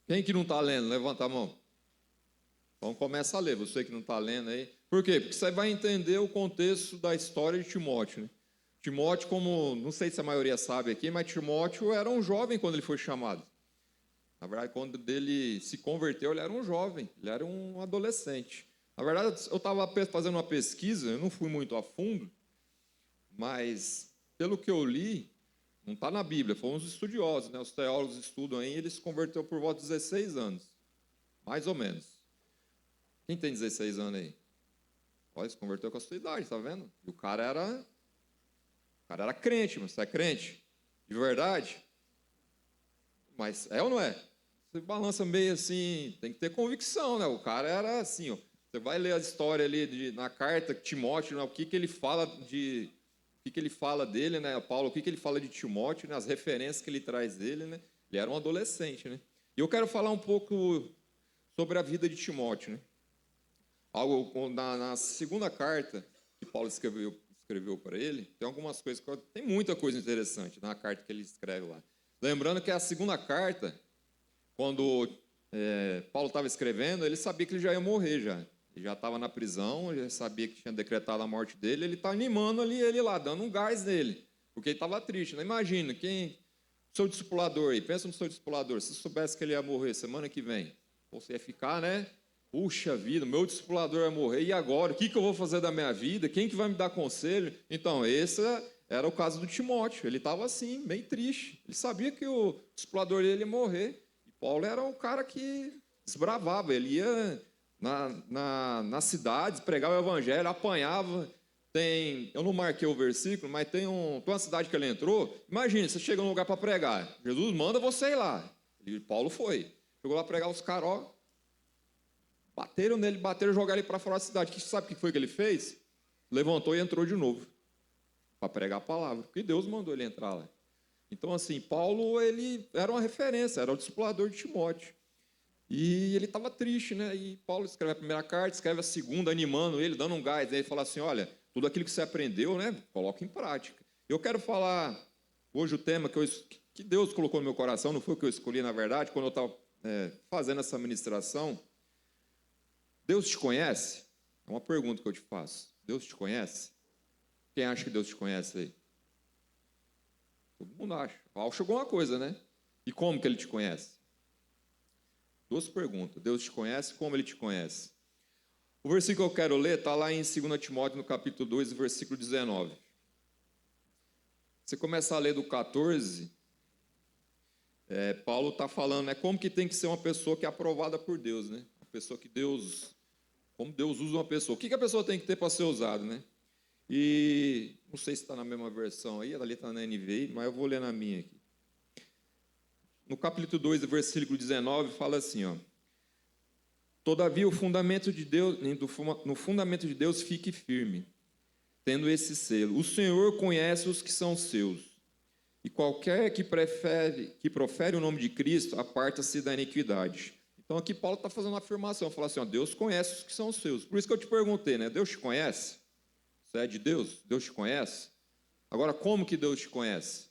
Quem que não está lendo? Levanta a mão. Então começa a ler, você que não está lendo aí. Por quê? Porque você vai entender o contexto da história de Timóteo, né? Timóteo, como, não sei se a maioria sabe aqui, mas Timóteo era um jovem quando ele foi chamado. Na verdade, quando ele se converteu, ele era um jovem, ele era um adolescente. Na verdade, eu estava fazendo uma pesquisa, eu não fui muito a fundo, mas pelo que eu li, não está na Bíblia, foram os estudiosos, né? Os teólogos estudam aí, ele se converteu por volta de 16 anos, mais ou menos. Quem tem 16 anos aí? Olha, se converteu com a sua idade, tá vendo? E o cara era crente, mas você é crente? De verdade? Mas é ou não é? Você balança meio assim, tem que ter convicção, né? O cara era assim, ó. Você vai ler a história ali na carta de Timóteo, né? O que ele fala dele, né? Paulo, o que ele fala de Timóteo, né? As referências que ele traz dele, né? Ele era um adolescente, né? E eu quero falar um pouco sobre a vida de Timóteo, né? Algo na segunda carta que Paulo escreveu para ele, tem algumas coisas, tem muita coisa interessante na carta que ele escreve lá. Lembrando que a segunda carta, quando Paulo estava escrevendo, ele sabia que ele já ia morrer já. Ele já estava na prisão, já sabia que tinha decretado a morte dele, ele está animando ali ele lá, dando um gás nele, porque ele estava triste. Né? Imagina, seu discipulador aí, pensa no seu discipulador, se soubesse que ele ia morrer semana que vem, você ia ficar, né? Puxa vida, meu discipulador vai morrer, e agora? O que eu vou fazer da minha vida? Quem que vai me dar conselho? Então, esse era o caso do Timóteo. Ele estava assim, bem triste. Ele sabia que o discipulador dele ia morrer. E Paulo era um cara que desbravava. Ele ia nas cidades, pregava o evangelho, apanhava. Eu não marquei o versículo, mas tem uma cidade que ele entrou. Imagina, você chega num lugar para pregar. Jesus manda você ir lá. E Paulo foi. Chegou lá pregar, os caras, ó, bateram nele, jogaram ele para fora da cidade. Sabe o que foi que ele fez? Levantou e entrou de novo para pregar a palavra, porque Deus mandou ele entrar lá. Então, assim, Paulo, ele era uma referência, era o discipulador de Timóteo. E ele estava triste, né? E Paulo escreve a primeira carta, escreve a segunda, animando ele, dando um gás. Aí ele fala assim, olha, tudo aquilo que você aprendeu, né? Coloca em prática. Eu quero falar hoje o tema que Deus colocou no meu coração, não foi o que eu escolhi, na verdade, quando eu estava fazendo essa ministração. Deus te conhece? É uma pergunta que eu te faço. Deus te conhece? Quem acha que Deus te conhece aí? Todo mundo acha. Acha alguma coisa, né? E como que ele te conhece? Duas perguntas. Deus te conhece? Como ele te conhece? O versículo que eu quero ler está lá em 2 Timóteo, no capítulo 2, versículo 19. Você começa a ler do 14, Paulo está falando, né? Como que tem que ser uma pessoa que é aprovada por Deus, né? Uma pessoa que como Deus usa uma pessoa. O que a pessoa tem que ter para ser usada, né? E não sei se está na mesma versão aí, ali está na NVI, mas eu vou ler na minha aqui. No capítulo 2, versículo 19, fala assim, ó. Todavia, no fundamento de Deus fique firme, tendo esse selo. O Senhor conhece os que são seus, e qualquer que profere o nome de Cristo, aparta-se da iniquidade. Então aqui Paulo está fazendo uma afirmação, fala assim, ó, Deus conhece os que são seus. Por isso que eu te perguntei, né? Deus te conhece? Você é de Deus? Deus te conhece? Agora, como que Deus te conhece?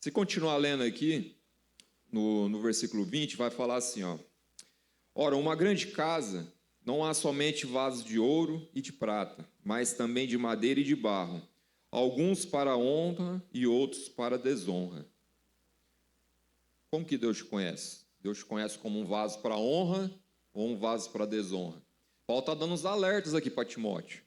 Se continuar lendo aqui, no versículo 20, vai falar assim, ó. Ora, uma grande casa não há somente vasos de ouro e de prata, mas também de madeira e de barro, alguns para honra e outros para desonra. Como que Deus te conhece? Deus te conhece como um vaso para honra ou um vaso para desonra? Paulo está dando uns alertas aqui para Timóteo.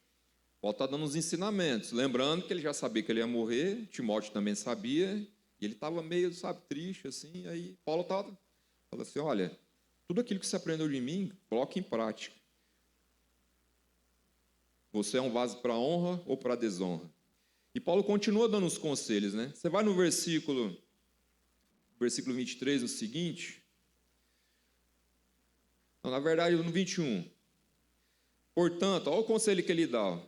Paulo está dando uns ensinamentos. Lembrando que ele já sabia que ele ia morrer, Timóteo também sabia, e ele estava meio, sabe, triste, assim. Aí Paulo falando assim, olha, tudo aquilo que você aprendeu de mim, coloque em prática. Você é um vaso para honra ou para desonra? E Paulo continua dando os conselhos, né? Você vai no versículo 23, o seguinte. Não, na verdade, no 21. Portanto, olha o conselho que ele dá.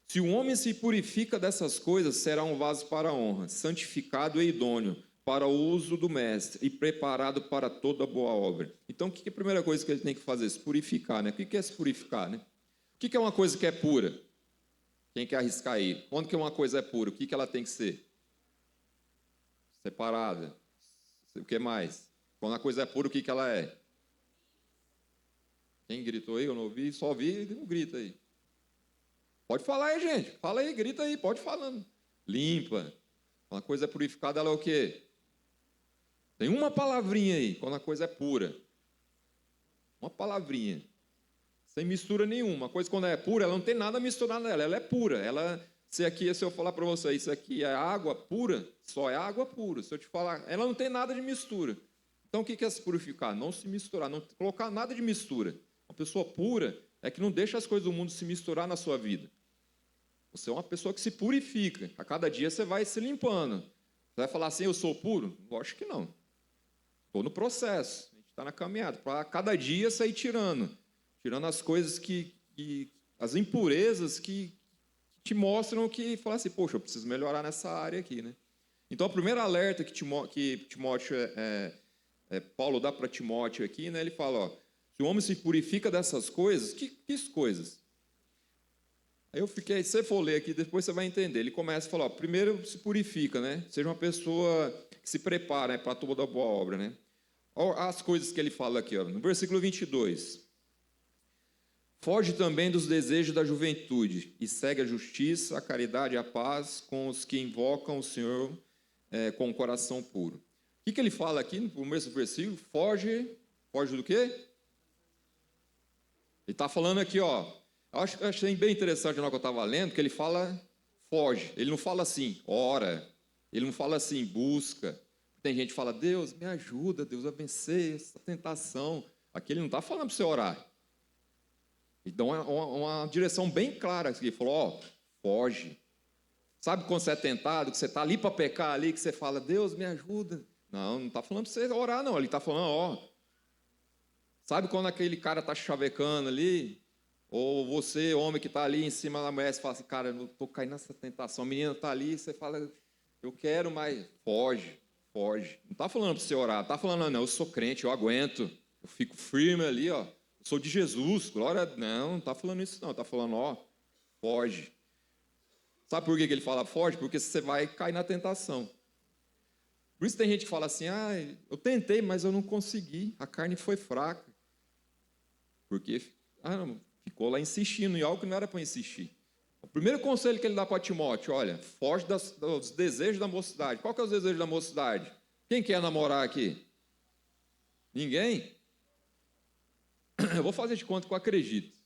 Se o homem se purifica dessas coisas, será um vaso para honra, santificado e idôneo, para o uso do mestre e preparado para toda boa obra. Então, o que é a primeira coisa que ele tem que fazer? Se purificar, né? O que é se purificar, né? O que é uma coisa que é pura? Quem quer arriscar aí? Quando que uma coisa é pura? O que ela tem que ser? Separada. O que mais? Quando a coisa é pura, o que ela é? Quem gritou aí? Eu não ouvi, só ouvi e não grita aí. Pode falar aí, gente. Fala aí, grita aí, pode falando. Limpa. Quando a coisa é purificada, ela é o quê? Tem uma palavrinha aí, quando a coisa é pura. Uma palavrinha. Sem mistura nenhuma. A coisa, quando é pura, ela não tem nada misturado nela. Ela é pura. Se eu falar para você, isso aqui é água pura, só é água pura. Se eu te falar, ela não tem nada de mistura. Então, o que é se purificar? Não se misturar, não colocar nada de mistura. Uma pessoa pura é que não deixa as coisas do mundo se misturar na sua vida. Você é uma pessoa que se purifica. A cada dia você vai se limpando. Você vai falar assim, eu sou puro? Lógico que não. Estou no processo. A gente está na caminhada. Para cada dia sair tirando as coisas as impurezas que te mostram que, fala assim, poxa, eu preciso melhorar nessa área aqui, né? Então, o primeiro alerta que Timóteo, Paulo dá para Timóteo aqui, né? Ele fala, ó, se o homem se purifica dessas coisas, que coisas? Aí eu fiquei, se você for ler aqui, depois você vai entender. Ele começa a falar, ó, primeiro se purifica, né? Seja uma pessoa que se prepara, né, para toda boa obra, né? Olha as coisas que ele fala aqui, ó, no versículo 22. Foge também dos desejos da juventude e segue a justiça, a caridade e a paz com os que invocam o Senhor com o coração puro. O que ele fala aqui no começo do versículo? Foge do quê? Ele está falando aqui, ó. Eu achei bem interessante na hora que eu estava lendo, que ele fala foge. Ele não fala assim, ora. Ele não fala assim, busca. Tem gente que fala, Deus, me ajuda, Deus abençoe essa tentação. Aqui ele não está falando para você orar. Então, é uma direção bem clara. Ele falou, ó, foge. Sabe quando você é tentado, que você está ali para pecar, ali, que você fala, Deus, me ajuda. Não está falando para você orar, não. Ele está falando, ó. Sabe quando aquele cara está chavecando ali? Ou você, homem que está ali em cima da mulher, você fala assim, cara, eu estou caindo nessa tentação. A menina está ali, você fala, eu quero, mas foge. Não está falando para você orar. Está falando, não, eu sou crente, eu aguento. Eu fico firme ali, ó. Sou de Jesus, glória. Não está falando isso, não. Está falando, ó, foge. Sabe por que ele fala foge? Porque você vai cair na tentação. Por isso tem gente que fala assim, eu tentei, mas eu não consegui. A carne foi fraca. Porque ficou lá insistindo em algo que não era para insistir. O primeiro conselho que ele dá para Timóteo, olha, foge dos desejos da mocidade. Qual que é os desejos da mocidade? Quem quer namorar aqui? Ninguém? Eu vou fazer de conta que eu acredito.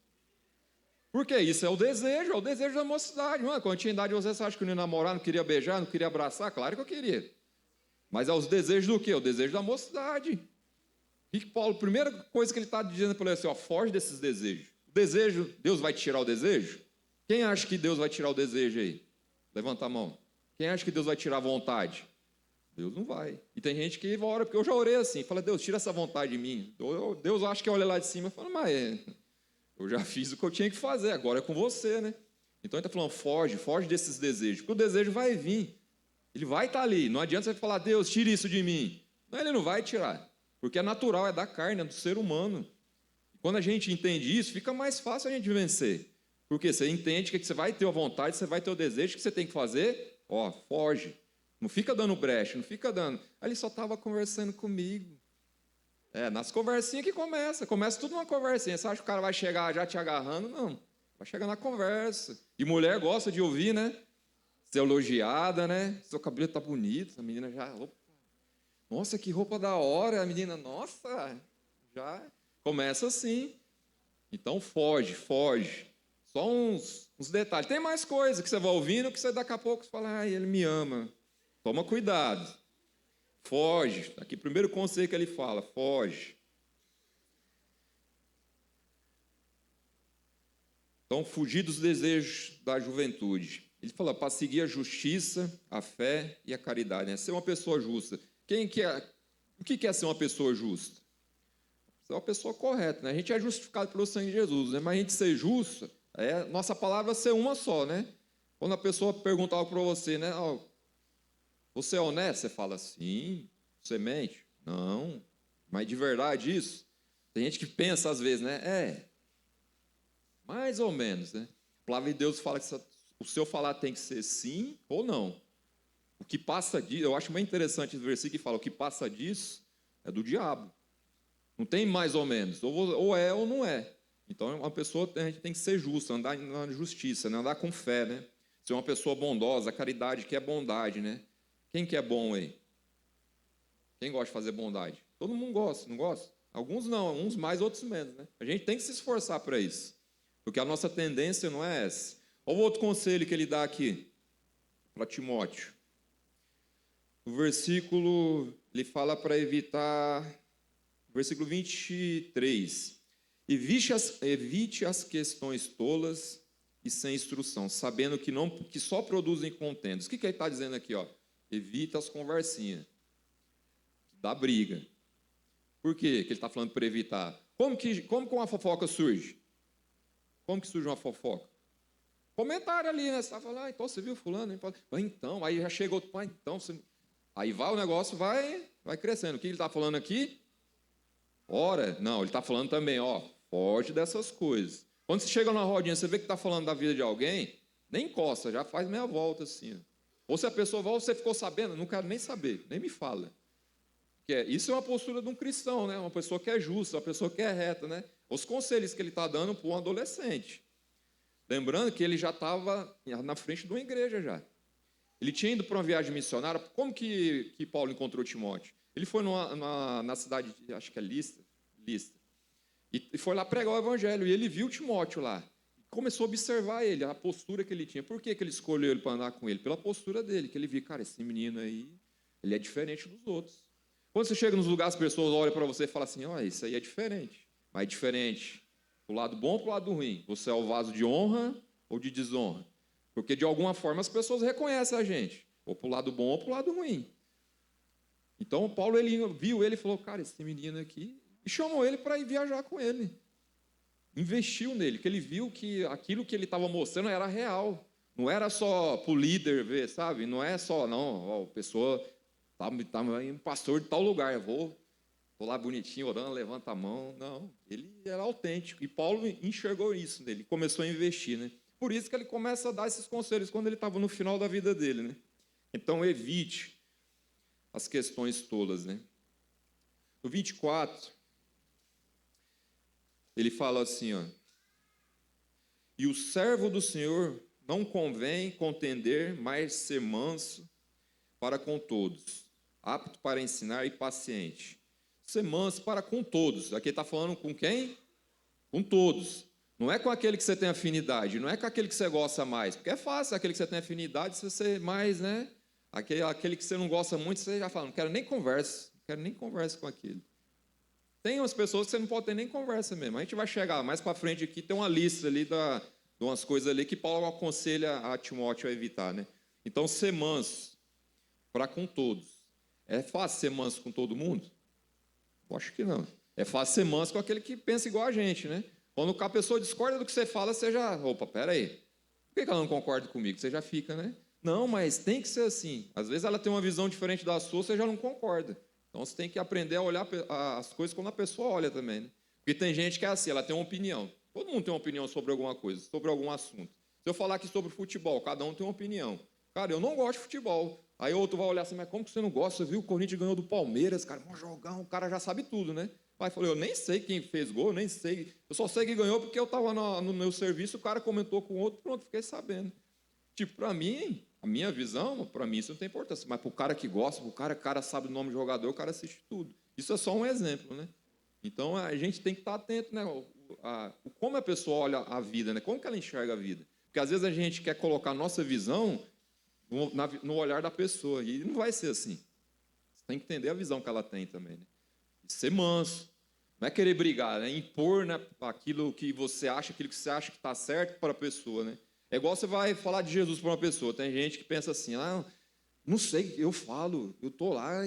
Porque isso é o desejo da mocidade. Mano, quando eu tinha idade, você acha que eu não ia namorar, não queria beijar, não queria abraçar? Claro que eu queria. Mas é os desejos do quê? O desejo da mocidade. E Paulo, a primeira coisa que ele está dizendo para ele assim, ó, foge desses desejos. O desejo, Deus vai tirar o desejo? Quem acha que Deus vai tirar o desejo aí? Levanta a mão. Quem acha que Deus vai tirar a vontade? Deus não vai. E tem gente que ora, porque eu já orei assim, fala, Deus, tira essa vontade de mim. Deus acha que olha lá de cima e fala, mas eu já fiz o que eu tinha que fazer, agora é com você, né? Então ele está falando, foge desses desejos, porque o desejo vai vir. Ele vai estar ali, não adianta você falar, Deus, tira isso de mim. Não, ele não vai tirar, porque é natural, é da carne, é do ser humano. Quando a gente entende isso, fica mais fácil a gente vencer. Porque você entende que você vai ter a vontade, você vai ter o desejo, que você tem que fazer, ó, foge. Não fica dando brecha, não fica dando. Aí ele só estava conversando comigo. Nas conversinhas que começa tudo numa conversinha. Você acha que o cara vai chegar já te agarrando? Não, vai chegar na conversa. E mulher gosta de ouvir, né? Ser elogiada, né? Seu cabelo está bonito, a menina já... Opa, nossa, que roupa da hora, a menina, nossa, já começa assim. Então foge. Só uns detalhes. Tem mais coisa que você vai ouvindo, que você daqui a pouco fala, ele me ama. Toma cuidado. Foge. Aqui, primeiro conselho que ele fala, foge. Então, fugir dos desejos da juventude. Ele fala para seguir a justiça, a fé e a caridade. Né? Ser uma pessoa justa. O que é ser uma pessoa justa? Ser uma pessoa correta. Né? A gente é justificado pelo sangue de Jesus, né? Mas a gente ser justa, nossa palavra é ser uma só. Né? Quando a pessoa pergunta algo para você, né? Você é honesto? Você fala, sim. Você mente? Não. Mas de verdade isso? Tem gente que pensa às vezes, né? Mais ou menos, né? A palavra de Deus fala que o seu falar tem que ser sim ou não. O que passa disso, eu acho bem interessante esse versículo que fala, o que passa disso, é do diabo. Não tem mais ou menos, ou é ou não é. Então, uma pessoa, a gente tem que ser justa, andar na justiça, né? Andar com fé, né? Ser uma pessoa bondosa, a caridade que é bondade, né? Quem que é bom aí? Quem gosta de fazer bondade? Todo mundo gosta, não gosta? Alguns não, uns mais, outros menos, né? A gente tem que se esforçar para isso, porque a nossa tendência não é essa. Olha o outro conselho que ele dá aqui para Timóteo. O versículo, ele fala para evitar, versículo 23, evite as questões tolas e sem instrução, sabendo que só produzem contendas. O que ele está dizendo aqui? Ó? Evita as conversinhas, que dá briga. Por quê que ele está falando para evitar? Como que uma fofoca surge? Como que surge uma fofoca? Comentário ali, né? Você está falando, então você viu fulano? Então, aí já chega outro, então você... Aí o negócio vai crescendo. O que ele está falando aqui? Ora, não, ele está falando também, foge dessas coisas. Quando você chega numa rodinha, você vê que está falando da vida de alguém, nem encosta, já faz meia volta assim. Ou se a pessoa volta, você ficou sabendo, não quero nem saber, nem me fala. Isso é uma postura de um cristão, né? Uma pessoa que é justa, uma pessoa que é reta, né? Os conselhos que ele está dando para um adolescente. Lembrando que ele já estava na frente de uma igreja já. Ele tinha ido para uma viagem missionária. Como que Paulo encontrou Timóteo? Ele foi na cidade, acho que é Listra, e foi lá pregar o evangelho. E ele viu Timóteo lá. Começou a observar ele, a postura que ele tinha. Por que ele escolheu ele para andar com ele? Pela postura dele, que ele viu, cara, esse menino aí, ele é diferente dos outros. Quando você chega nos lugares, as pessoas olham para você e falam assim, isso aí é diferente. Mas é diferente do lado bom para o lado ruim. Você é o vaso de honra ou de desonra? Porque, de alguma forma, as pessoas reconhecem a gente. Ou para o lado bom ou para o lado ruim. Então, Paulo ele viu ele e falou, cara, esse menino aqui... E chamou ele para ir viajar com ele. Investiu nele, que ele viu que aquilo que ele estava mostrando era real. Não era só para o líder ver, sabe? Não é só, não, a pessoa... Tá um pastor de tal lugar, estou lá bonitinho, orando, levanta a mão. Não, ele era autêntico. E Paulo enxergou isso nele, começou a investir, né? Por isso que ele começa a dar esses conselhos quando ele estava no final da vida dele, né? Então, evite as questões tolas, né? No 24, ele fala assim, e o servo do Senhor não convém contender, mas ser manso para com todos, apto para ensinar e paciente. Ser manso para com todos. Aqui está falando com quem? Com todos. Não é com aquele que você tem afinidade, não é com aquele que você gosta mais. Porque é fácil, aquele que você tem afinidade, você ser mais, né? Aquele que você não gosta muito, você já fala, não quero nem conversa com aquele. Tem umas pessoas que você não pode ter nem conversa mesmo. A gente vai chegar mais para frente aqui, tem uma lista ali de umas coisas ali que Paulo aconselha a Timóteo a evitar, né? Então, ser manso para com todos. É fácil ser manso com todo mundo? Eu acho que não. É fácil ser manso com aquele que pensa igual a gente, né? Quando a pessoa discorda do que você fala, você já... Opa, peraí. Por que ela não concorda comigo? Você já fica, né? Não, mas tem que ser assim. Às vezes ela tem uma visão diferente da sua, você já não concorda. Então você tem que aprender a olhar as coisas quando a pessoa olha também, né? Porque tem gente que é assim, ela tem uma opinião. Todo mundo tem uma opinião sobre alguma coisa, sobre algum assunto. Se eu falar aqui sobre futebol, cada um tem uma opinião. Cara, eu não gosto de futebol. Aí outro vai olhar assim, mas como que você não gosta? Você viu o Corinthians ganhou do Palmeiras, cara, vamos jogar, o cara já sabe tudo, né? Aí falou, eu nem sei quem fez gol, nem sei. Eu só sei que ganhou porque eu estava no meu serviço, o cara comentou com o outro, pronto, fiquei sabendo. Tipo, para mim, a minha visão, para mim isso não tem importância. Mas para o cara que gosta, o cara sabe o nome do jogador, o cara assiste tudo. Isso é só um exemplo, né? Então, a gente tem que estar atento, né? Como a pessoa olha a vida, né? Como que ela enxerga a vida? Porque às vezes a gente quer colocar a nossa visão no olhar da pessoa, e não vai ser assim. Você tem que entender a visão que ela tem também, né? Ser manso, não é querer brigar, né? Impor, né, aquilo que você acha que está certo para a pessoa, né? É igual você vai falar de Jesus para uma pessoa. Tem gente que pensa assim, não sei, eu estou lá,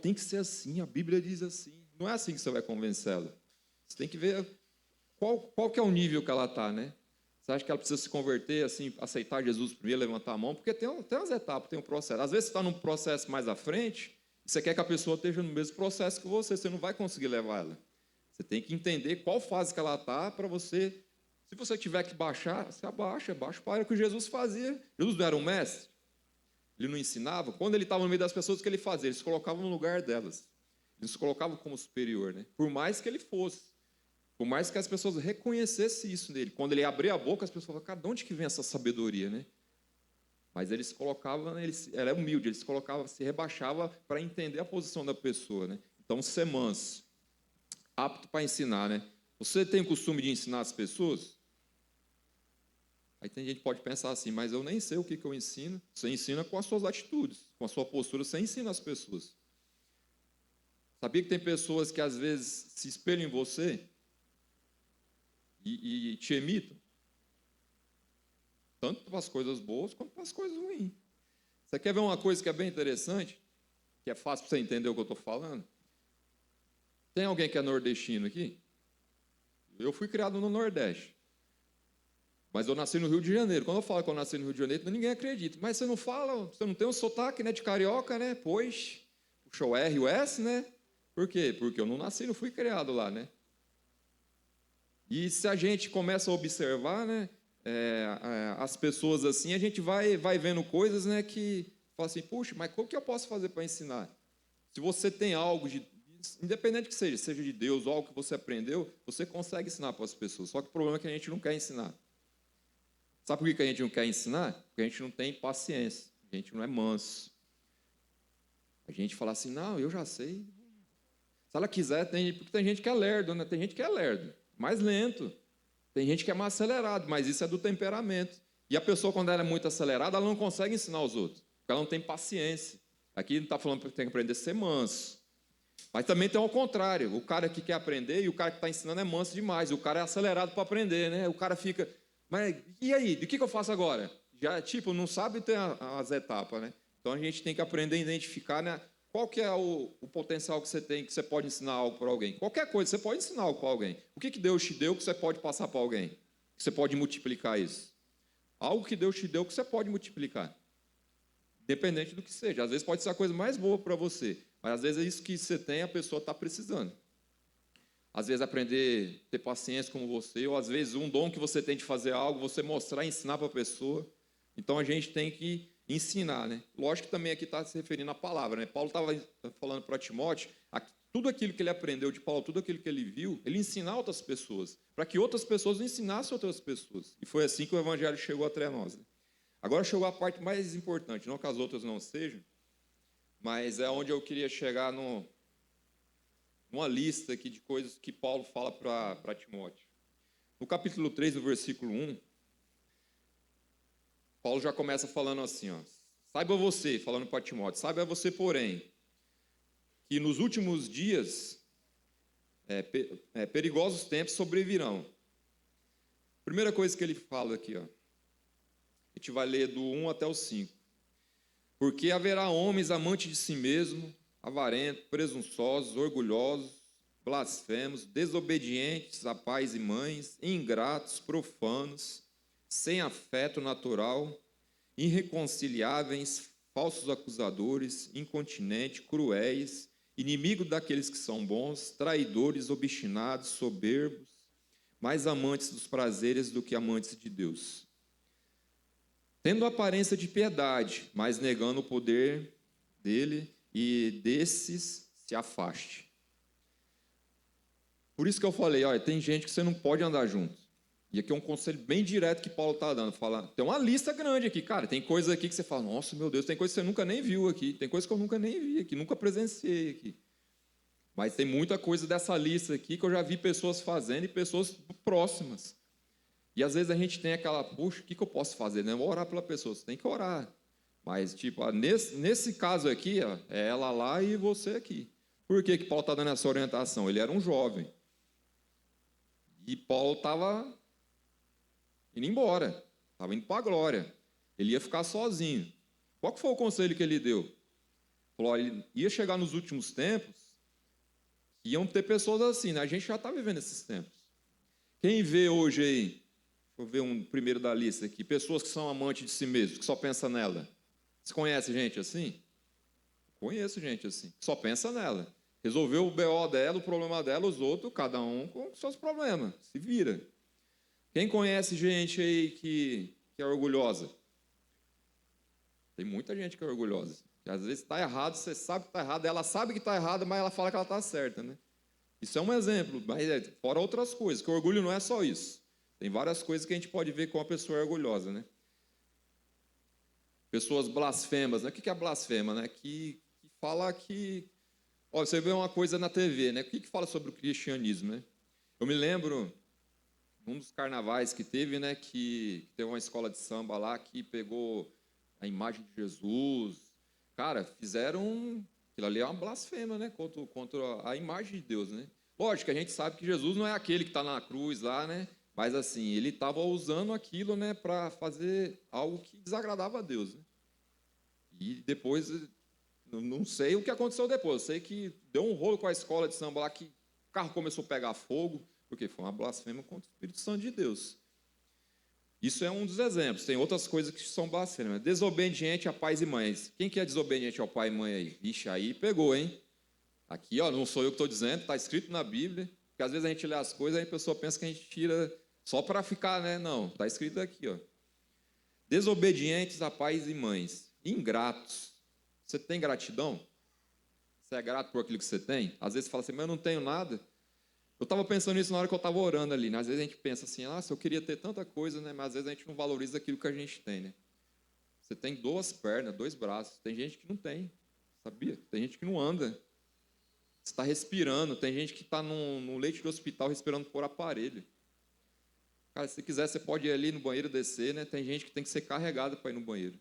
tem que ser assim, a Bíblia diz assim. Não é assim que você vai convencê-la. Você tem que ver qual que é o nível que ela está, né? Você acha que ela precisa se converter, assim, aceitar Jesus primeiro, levantar a mão? Porque tem umas etapas, tem um processo. Às vezes você está num processo mais à frente, e você quer que a pessoa esteja no mesmo processo que você não vai conseguir levar ela. Você tem que entender qual fase que ela está para você... Se você tiver que baixar, você abaixa para o que Jesus fazia. Jesus não era um mestre? Ele não ensinava? Quando ele estava no meio das pessoas, o que ele fazia? Ele se colocava no lugar delas. Ele se colocava como superior, né? Por mais que ele fosse. Por mais que as pessoas reconhecessem isso nele. Quando ele abria a boca, as pessoas falavam, cara, de onde que vem essa sabedoria, né? Mas ele se colocava, ele era humilde, ele se colocava, se rebaixava para entender a posição da pessoa, né? Então, ser manso, apto para ensinar, né? Você tem o costume de ensinar as pessoas? Aí tem gente que pode pensar assim, mas eu nem sei o que eu ensino. Você ensina com as suas atitudes, com a sua postura, você ensina as pessoas. Sabia que tem pessoas que às vezes se espelham em você e te imitam? Tanto para as coisas boas quanto para as coisas ruins. Você quer ver uma coisa que é bem interessante? Que é fácil para você entender o que eu estou falando? Tem alguém que é nordestino aqui? Eu fui criado no Nordeste. Mas eu nasci no Rio de Janeiro. Quando eu falo que eu nasci no Rio de Janeiro, ninguém acredita. Mas você não fala, você não tem um sotaque, né, de carioca, né? Pois, puxa o R e o S, né? Por quê? Porque eu não nasci, não fui criado lá, né? E se a gente começa a observar, né, as pessoas assim, a gente vai vendo coisas, né, que fala assim, puxa, mas como que eu posso fazer para ensinar? Se você tem algo independente que seja de Deus ou algo que você aprendeu, você consegue ensinar para as pessoas. Só que o problema é que a gente não quer ensinar. Sabe por que a gente não quer ensinar? Porque a gente não tem paciência, a gente não é manso. A gente fala assim, não, eu já sei. Se ela quiser, porque tem gente que é lerdo, né? Tem gente que é lerdo, mais lento. Tem gente que é mais acelerado, mas isso é do temperamento. E a pessoa, quando ela é muito acelerada, ela não consegue ensinar os outros, porque ela não tem paciência. Aqui não está falando que tem que aprender a ser manso. Mas também tem ao contrário. O cara que quer aprender e o cara que está ensinando é manso demais. O cara é acelerado para aprender, né? O cara fica, mas e aí? O que eu faço agora? Já, não sabe ter as etapas, né? Então a gente tem que aprender a identificar, né? Qual que é o potencial que você tem, que você pode ensinar algo para alguém? Qualquer coisa, você pode ensinar algo para alguém. O que Deus te deu que você pode passar para alguém? Que você pode multiplicar isso? Algo que Deus te deu que você pode multiplicar. Dependente do que seja. Às vezes pode ser a coisa mais boa para você, mas às vezes é isso que você tem, a pessoa está precisando. Às vezes aprender a ter paciência como você, ou às vezes um dom que você tem de fazer algo, você mostrar e ensinar para a pessoa. Então a gente tem que ensinar, né? Lógico que também aqui está se referindo à palavra, né? Paulo estava falando para Timóteo, tudo aquilo que ele aprendeu de Paulo, tudo aquilo que ele viu, ele ensinar outras pessoas, para que outras pessoas ensinassem outras pessoas. E foi assim que o evangelho chegou até nós, né? Agora chegou a parte mais importante, não que as outras não sejam, mas é onde eu queria chegar numa lista aqui de coisas que Paulo fala para Timóteo. No capítulo 3, no versículo 1, Paulo já começa falando assim, ó, saiba você, falando para Timóteo, saiba você, porém, que nos últimos dias perigosos tempos sobrevirão. Primeira coisa que ele fala aqui, ó, a gente vai ler do 1 até o 5. Porque haverá homens amantes de si mesmo, avarentos, presunçosos, orgulhosos, blasfemos, desobedientes a pais e mães, ingratos, profanos, sem afeto natural, irreconciliáveis, falsos acusadores, incontinentes, cruéis, inimigos daqueles que são bons, traidores, obstinados, soberbos, mais amantes dos prazeres do que amantes de Deus. Tendo aparência de piedade, mas negando o poder dele, e desses se afaste. Por isso que eu falei, olha, tem gente que você não pode andar junto. E aqui é um conselho bem direto que Paulo está dando. Tem uma lista grande aqui, cara. Tem coisa aqui que você fala, nossa, meu Deus, tem coisa que você nunca nem viu aqui. Tem coisa que eu nunca nem vi aqui, nunca presenciei aqui. Mas tem muita coisa dessa lista aqui que eu já vi pessoas fazendo e pessoas próximas. E às vezes a gente tem aquela, puxa, o que eu posso fazer? Não é orar pela pessoa, você tem que orar. Mas, nesse caso aqui, ó, é ela lá e você aqui. Por que Paulo está dando essa orientação? Ele era um jovem. E Paulo estava indo embora, estava indo para a glória. Ele ia ficar sozinho. Qual que foi o conselho que ele deu? Falou, ele ia chegar nos últimos tempos, iam ter pessoas assim, né? A gente já está vivendo esses tempos. Quem vê hoje aí, deixa eu ver um primeiro da lista aqui, pessoas que são amantes de si mesmo, que só pensa nela. Você conhece gente assim? Conheço gente assim, que só pensa nela. Resolveu o BO dela, o problema dela, os outros, cada um com seus problemas, se vira. Quem conhece gente aí que é orgulhosa? Tem muita gente que é orgulhosa. Porque às vezes está errado, você sabe que está errado, ela sabe que está errada, mas ela fala que ela está certa, né? Isso é um exemplo, mas fora outras coisas, que o orgulho não é só isso. Tem várias coisas que a gente pode ver como a pessoa é orgulhosa, né? Pessoas blasfemas, né? O que é blasfema, né? Que fala que... Ó, você vê uma coisa na TV, né? O que fala sobre o cristianismo, né? Eu me lembro, num dos carnavais que teve, né? Que teve uma escola de samba lá que pegou a imagem de Jesus. Cara, fizeram... Aquilo ali é uma blasfema, né? Contra a imagem de Deus, né? Lógico que a gente sabe que Jesus não é aquele que está na cruz lá, né? Mas assim, ele estava usando aquilo, né, para fazer algo que desagradava a Deus, né? E depois, não sei o que aconteceu depois. Eu sei que deu um rolo com a escola de samba lá, que o carro começou a pegar fogo, porque foi uma blasfêmia contra o Espírito Santo de Deus. Isso é um dos exemplos. Tem outras coisas que são blasfêmias. Desobediente a pais e mães. Quem que é desobediente ao pai e mãe aí? Vixe, aí pegou, hein? Aqui, ó, não sou eu que estou dizendo, está escrito na Bíblia. Porque às vezes a gente lê as coisas e a pessoa pensa que a gente tira só para ficar, né? Não, está escrito aqui, ó. Desobedientes a pais e mães. Ingratos. Você tem gratidão? Você é grato por aquilo que você tem? Às vezes você fala assim, mas eu não tenho nada. Eu estava pensando nisso na hora que eu estava orando ali, né? Às vezes a gente pensa assim, nossa, eu queria ter tanta coisa, né? Mas às vezes a gente não valoriza aquilo que a gente tem, né? Você tem 2 pernas, 2 braços. Tem gente que não tem, sabia? Tem gente que não anda. Você está respirando. Tem gente que está no leito do hospital respirando por aparelho. Cara, se quiser, você pode ir ali no banheiro descer, né? Tem gente que tem que ser carregada para ir no banheiro.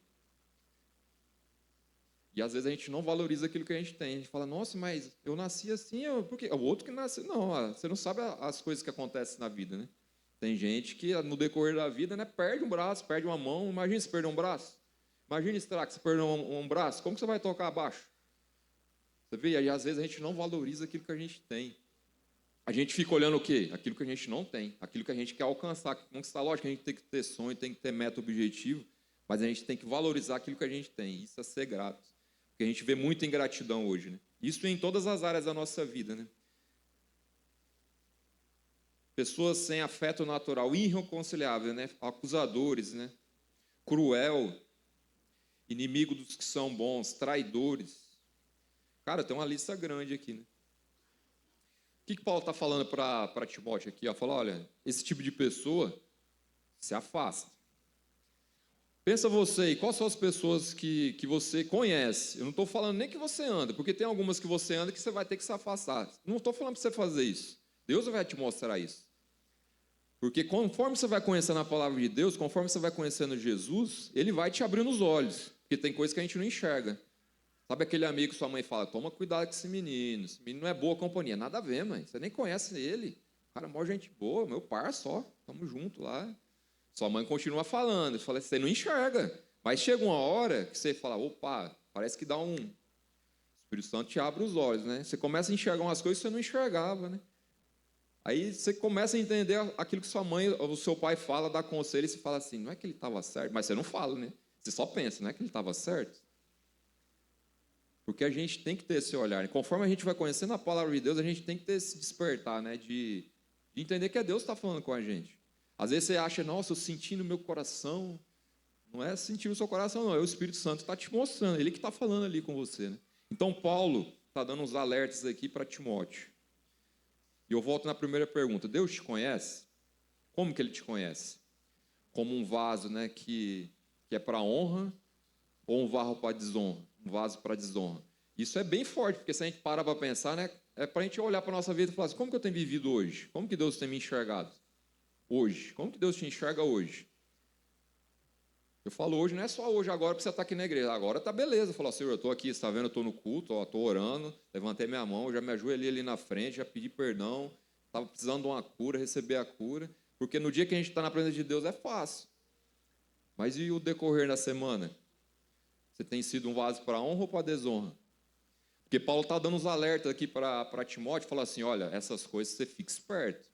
E às vezes a gente não valoriza aquilo que a gente tem. A gente fala, nossa, mas eu nasci assim, por quê? O outro que nasce... Não, você não sabe as coisas que acontecem na vida, né? Tem gente que no decorrer da vida, né, perde um braço, perde uma mão. Imagina se perder um braço. Imagina, será que você perdeu um braço, como que você vai tocar abaixo? Você vê, aí às vezes a gente não valoriza aquilo que a gente tem. A gente fica olhando o quê? Aquilo que a gente não tem, aquilo que a gente quer alcançar, conquistar. Lógico que a gente tem que ter sonho, tem que ter meta, objetivo, mas a gente tem que valorizar aquilo que a gente tem. Isso é ser grato. Porque a gente vê muita ingratidão hoje, né? Isso em todas as áreas da nossa vida, né? Pessoas sem afeto natural, irreconciliável, né? Acusadores, né? Cruel, inimigo dos que são bons, traidores. Cara, tem uma lista grande aqui, né? O que Paulo está falando para Timóteo aqui? Ó? Fala, olha, esse tipo de pessoa se afasta. Pensa você, quais são as pessoas que você conhece? Eu não estou falando nem que você anda, porque tem algumas que você anda que você vai ter que se afastar. Não estou falando para você fazer isso. Deus vai te mostrar isso. Porque conforme você vai conhecendo a palavra de Deus, conforme você vai conhecendo Jesus, Ele vai te abrindo os olhos. Porque tem coisa que a gente não enxerga. Sabe aquele amigo que sua mãe fala, toma cuidado com esse menino não é boa companhia. Nada a ver, mãe, você nem conhece ele. O cara é mó gente boa, meu par só, estamos juntos lá. Sua mãe continua falando, fala, você não enxerga. Mas chega uma hora que você fala, opa, parece que dá um... O Espírito Santo te abre os olhos, né? Você começa a enxergar umas coisas que você não enxergava, né? Aí você começa a entender aquilo que sua mãe ou o seu pai fala, dá conselho, e você fala assim, não é que ele estava certo, mas você não fala, né? Você só pensa, não é que ele estava certo? Porque a gente tem que ter esse olhar. Conforme a gente vai conhecendo a palavra de Deus, a gente tem que ter esse despertar, né? De entender que é Deus que está falando com a gente. Às vezes você acha, nossa, eu senti no meu coração. Não é sentir no seu coração, não. É o Espírito Santo que está te mostrando. Ele que está falando ali com você, né? Então, Paulo está dando uns alertas aqui para Timóteo. E eu volto na primeira pergunta. Deus te conhece? Como que Ele te conhece? Como um vaso, né, que é para honra ou um vaso para desonra? Um vaso para desonra. Isso é bem forte, porque se a gente para pensar, né, é para a gente olhar para a nossa vida e falar assim, como que eu tenho vivido hoje? Como que Deus tem me enxergado hoje? Como que Deus te enxerga hoje? Eu falo hoje, não é só hoje, agora, porque você está aqui na igreja. Agora está beleza. Falou, Senhor, eu estou aqui, você está vendo, eu estou no culto, estou orando, levantei minha mão, já me ajoelhei ali na frente, já pedi perdão, estava precisando de uma cura, receber a cura. Porque no dia que a gente está na presença de Deus é fácil. Mas e o decorrer da semana? Você tem sido um vaso para honra ou para desonra? Porque Paulo está dando uns alertas aqui para Timóteo, fala assim, olha, essas coisas você fica esperto.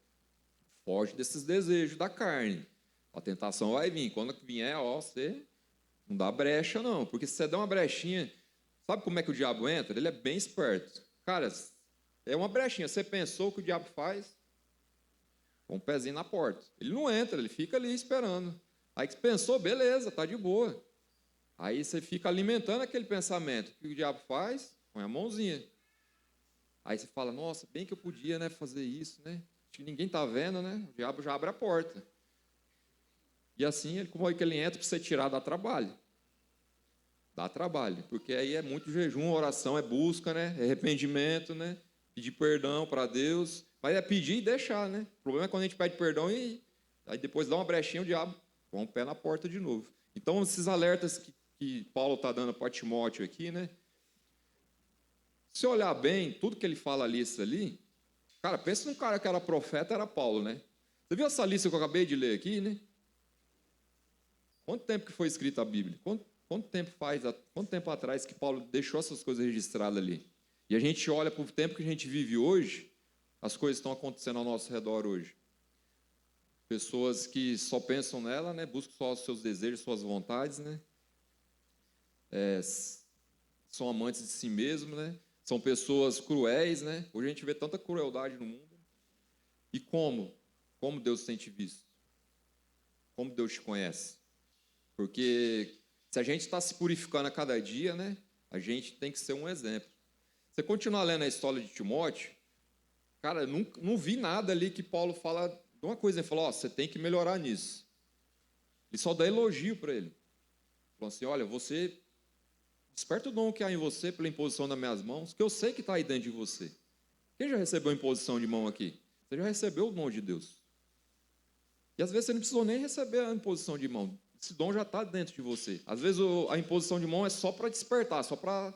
Foge desses desejos da carne. A tentação vai vir. Quando vier, ó, você não dá brecha, não. Porque se você der uma brechinha, sabe como é que o diabo entra? Ele é bem esperto. Cara, é uma brechinha. Você pensou o que o diabo faz? Com um pezinho na porta. Ele não entra, ele fica ali esperando. Aí que pensou, beleza, tá de boa. Aí você fica alimentando aquele pensamento. O que o diabo faz? Põe a mãozinha. Aí você fala, nossa, bem que eu podia, né, fazer isso, né? Acho que ninguém está vendo, né? O diabo já abre a porta. E assim, como é que ele entra para você tirar, dá trabalho. Dá trabalho, porque aí é muito jejum, oração, é busca, né? É arrependimento, né? Pedir perdão para Deus. Mas é pedir e deixar, né? O problema é quando a gente pede perdão e aí depois dá uma brechinha, o diabo põe um pé na porta de novo. Então, esses alertas que Paulo está dando para Timóteo aqui, né? Se olhar bem, tudo que ele fala lista ali, cara, pensa num cara que era profeta, era Paulo, né? Você viu essa lista que eu acabei de ler aqui, né? Quanto tempo que foi escrita a Bíblia? Quanto tempo atrás que Paulo deixou essas coisas registradas ali? E a gente olha para o tempo que a gente vive hoje, as coisas estão acontecendo ao nosso redor hoje. Pessoas que só pensam nela, né? Buscam só os seus desejos, suas vontades, né? São amantes de si mesmos, né? São pessoas cruéis, né? Hoje a gente vê tanta crueldade no mundo. E como? Como Deus tem te visto? Como Deus te conhece? Porque se a gente está se purificando a cada dia, né? A gente tem que ser um exemplo. Você continuar lendo a história de Timóteo, cara, eu não vi nada ali que Paulo fala de uma coisa. Ele falou, você tem que melhorar nisso. Ele só dá elogio para ele. Falou assim, olha, você desperta o dom que há em você pela imposição das minhas mãos, que eu sei que está aí dentro de você. Quem já recebeu imposição de mão aqui? Você já recebeu o dom de Deus. E às vezes você não precisou nem receber a imposição de mão. Esse dom já está dentro de você. Às vezes a imposição de mão é só para despertar, só para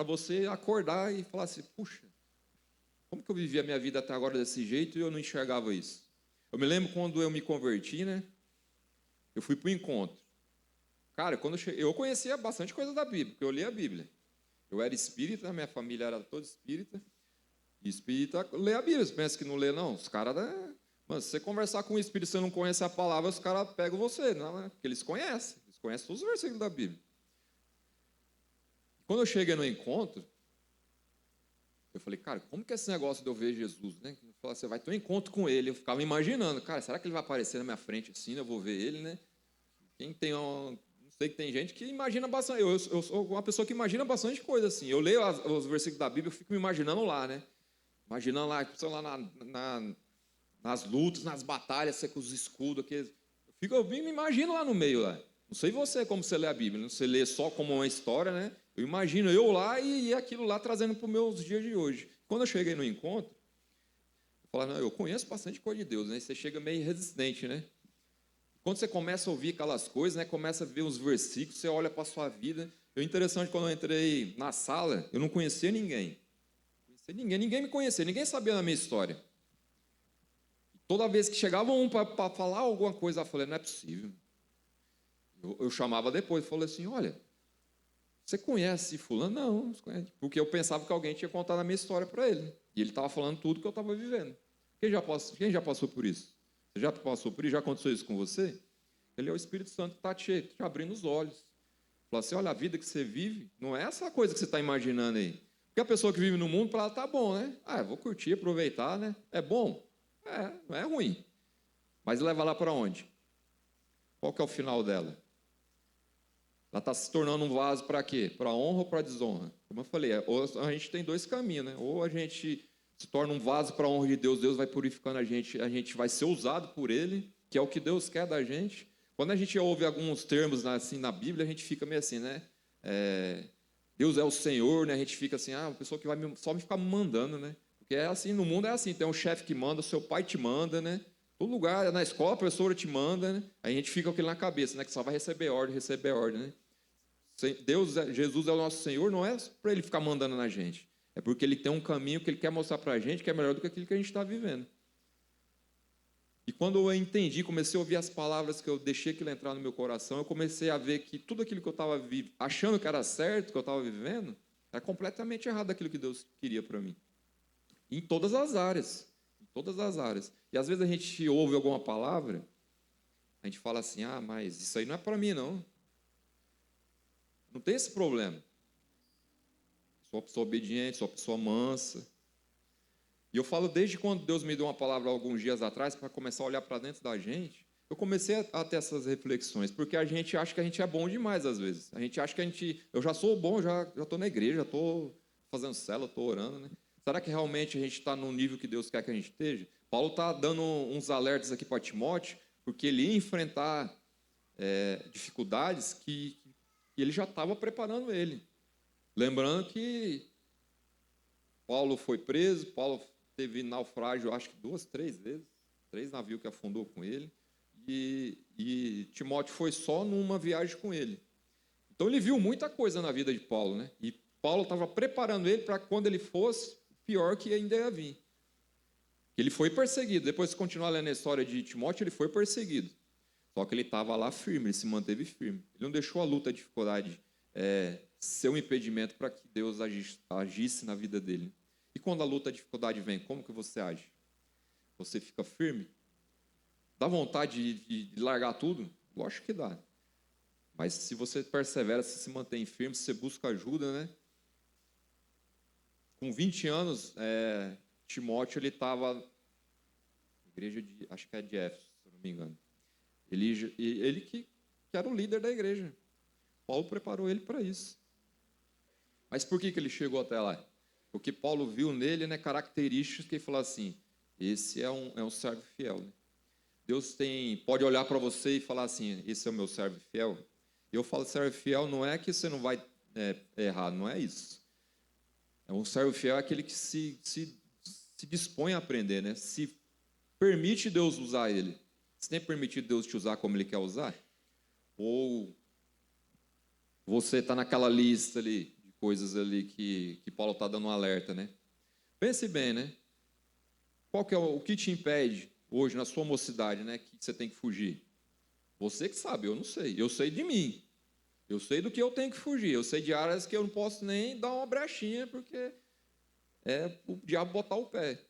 você acordar e falar assim, puxa, como que eu vivi a minha vida até agora desse jeito e eu não enxergava isso? Eu me lembro quando eu me converti, né? Eu fui para o encontro. Cara, quando eu conhecia bastante coisa da Bíblia, porque eu lia a Bíblia. Eu era espírita, minha família era toda espírita. E espírita lê a Bíblia. Você pensa que não lê, não? Os caras... Mano, se você conversar com o espírito e você não conhece a palavra, os caras pegam você, não é? Porque eles conhecem todos os versículos da Bíblia. Quando eu cheguei no encontro, eu falei, cara, como que é esse negócio de eu ver Jesus, né? Eu falei, você vai ter um encontro com ele. Eu ficava imaginando, cara, será que ele vai aparecer na minha frente assim, eu vou ver ele, né? Quem tem não sei que tem gente que imagina bastante. Eu sou uma pessoa que imagina bastante coisa assim. Eu leio os versículos da Bíblia, eu fico me imaginando lá, né? Imaginando lá, nas lutas, nas batalhas, você com os escudos, aqueles. Eu me imagino lá no meio lá. Não sei você como você lê a Bíblia, não? Você lê só como uma história, né? Eu imagino eu lá e aquilo lá trazendo para os meus dias de hoje. Quando eu cheguei no encontro, eu falei, não, eu conheço bastante coisa de Deus, né? Você chega meio resistente, né? Quando você começa a ouvir aquelas coisas, né? Começa a ver os versículos, você olha para a sua vida. É interessante, quando eu entrei na sala, eu não conhecia ninguém. Ninguém me conhecia, ninguém sabia da minha história. Toda vez que chegava um para falar alguma coisa, eu falei, não é possível. Eu chamava depois, falei assim, olha, você conhece fulano? Não conhece. Porque eu pensava que alguém tinha contado a minha história para ele. E ele estava falando tudo que eu estava vivendo. Quem já passou por isso? Você já passou por isso? Já aconteceu isso com você? Ele é o Espírito Santo que está te abrindo os olhos. Fala assim, olha, a vida que você vive não é essa coisa que você está imaginando aí. Porque a pessoa que vive no mundo, para ela, tá bom, né? Eu vou curtir, aproveitar, né? É bom? Não é ruim. Mas leva lá para onde? Qual que é o final dela? Ela está se tornando um vaso para quê? Para honra ou para desonra? Como eu falei, ou a gente tem dois caminhos, né? Ou a gente se torna um vaso para a honra de Deus, Deus vai purificando a gente vai ser usado por Ele, que é o que Deus quer da gente. Quando a gente ouve alguns termos assim na Bíblia, a gente fica meio assim, né? Deus é o Senhor, né? A gente fica assim, uma pessoa que vai só me ficar mandando, né? Porque é assim, no mundo é assim, tem um chefe que manda, seu pai te manda, né? Todo lugar, na escola, a professora te manda, né? Aí a gente fica com aquilo na cabeça, né? Que só vai receber ordem, né? Jesus é o nosso Senhor, não é para Ele ficar mandando na gente. É porque Ele tem um caminho que Ele quer mostrar para a gente que é melhor do que aquilo que a gente está vivendo. E quando eu entendi, comecei a ouvir as palavras que eu deixei aquilo entrar no meu coração, eu comecei a ver que tudo aquilo que eu estava achando que era certo, que eu estava vivendo, era completamente errado daquilo que Deus queria para mim. Em todas as áreas. Em todas as áreas. E às vezes a gente ouve alguma palavra, a gente fala assim, mas isso aí não é para mim, não. Não tem esse problema. Sou uma pessoa obediente, sou uma pessoa mansa. E eu falo desde quando Deus me deu uma palavra alguns dias atrás, para começar a olhar para dentro da gente. eu comecei a ter essas reflexões, porque a gente acha que a gente é bom demais às vezes. A gente acha que eu já sou bom, já estou na igreja, já estou fazendo célula, estou orando, né? Será que realmente a gente está no nível que Deus quer que a gente esteja? Paulo está dando uns alertas aqui para Timóteo, porque ele ia enfrentar dificuldades que ele já estava preparando ele. Lembrando que Paulo foi preso, Paulo teve naufrágio, acho que 2, 3 vezes, 3 navios que afundou com ele, e Timóteo foi só numa viagem com ele. Então ele viu muita coisa na vida de Paulo, né? E Paulo estava preparando ele para quando ele fosse, pior que ainda ia vir. Ele foi perseguido. Depois, se continuar lendo a história de Timóteo, ele foi perseguido. Só que ele estava lá firme, ele se manteve firme. Ele não deixou a luta, a dificuldade ser um impedimento para que Deus agisse na vida dele. E quando a luta, a dificuldade vem, como que você age? Você fica firme? Dá vontade de largar tudo? Lógico que dá. Mas se você persevera, se mantém firme, se você busca ajuda, né? Com 20 anos, Timóteo, ele estava na igreja acho que é de Éfeso, se eu não me engano. Ele que era o líder da igreja. Paulo preparou ele para isso. Mas por que ele chegou até lá? Porque Paulo viu nele, né, características que ele falou assim, esse é um servo fiel. Né? Deus pode olhar para você e falar assim, esse é o meu servo fiel. Eu falo servo fiel não é que você não vai errar, não é isso. Um servo fiel é aquele que se dispõe a aprender, né? Se permite Deus usar ele. Se tem permitido Deus te usar como ele quer usar? Ou você está naquela lista ali de coisas ali que Paulo está dando um alerta, né? Pense bem, né? Qual que é o que te impede hoje na sua mocidade, né? Que você tem que fugir? Você que sabe, eu não sei. Eu sei de mim. Eu sei do que eu tenho que fugir. Eu sei de áreas que eu não posso nem dar uma brechinha, porque é o diabo botar o pé.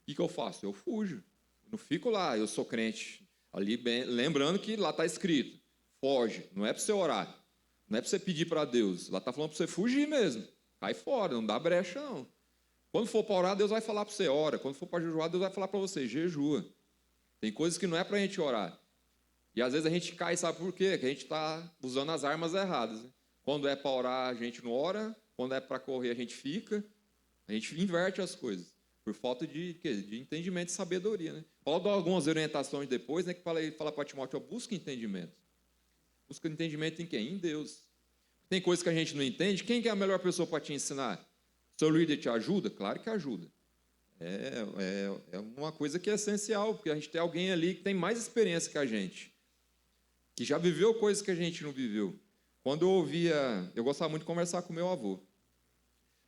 O que eu faço? Eu fujo. Eu não fico lá, eu sou crente. Ali, lembrando que lá está escrito, foge. Não é para você orar. Não é para você pedir para Deus. Lá está falando para você fugir mesmo. Cai fora, não dá brecha, não. Quando for para orar, Deus vai falar para você, ora. Quando for para jejuar, Deus vai falar para você, jejua. Tem coisas que não é para a gente orar. E às vezes a gente cai, sabe por quê? Que a gente está usando as armas erradas. Né? Quando é para orar, a gente não ora. Quando é para correr, a gente fica. A gente inverte as coisas. Por falta de entendimento e sabedoria. Né? Paulo dá algumas orientações depois, né, que fala para Timóteo, busca entendimento. Busca entendimento em quem? Em Deus. Tem coisas que a gente não entende. Quem que é a melhor pessoa para te ensinar? Seu líder te ajuda? Claro que ajuda. É uma coisa que é essencial, porque a gente tem alguém ali que tem mais experiência que a gente. Que já viveu coisas que a gente não viveu. Quando eu gostava muito de conversar com meu avô.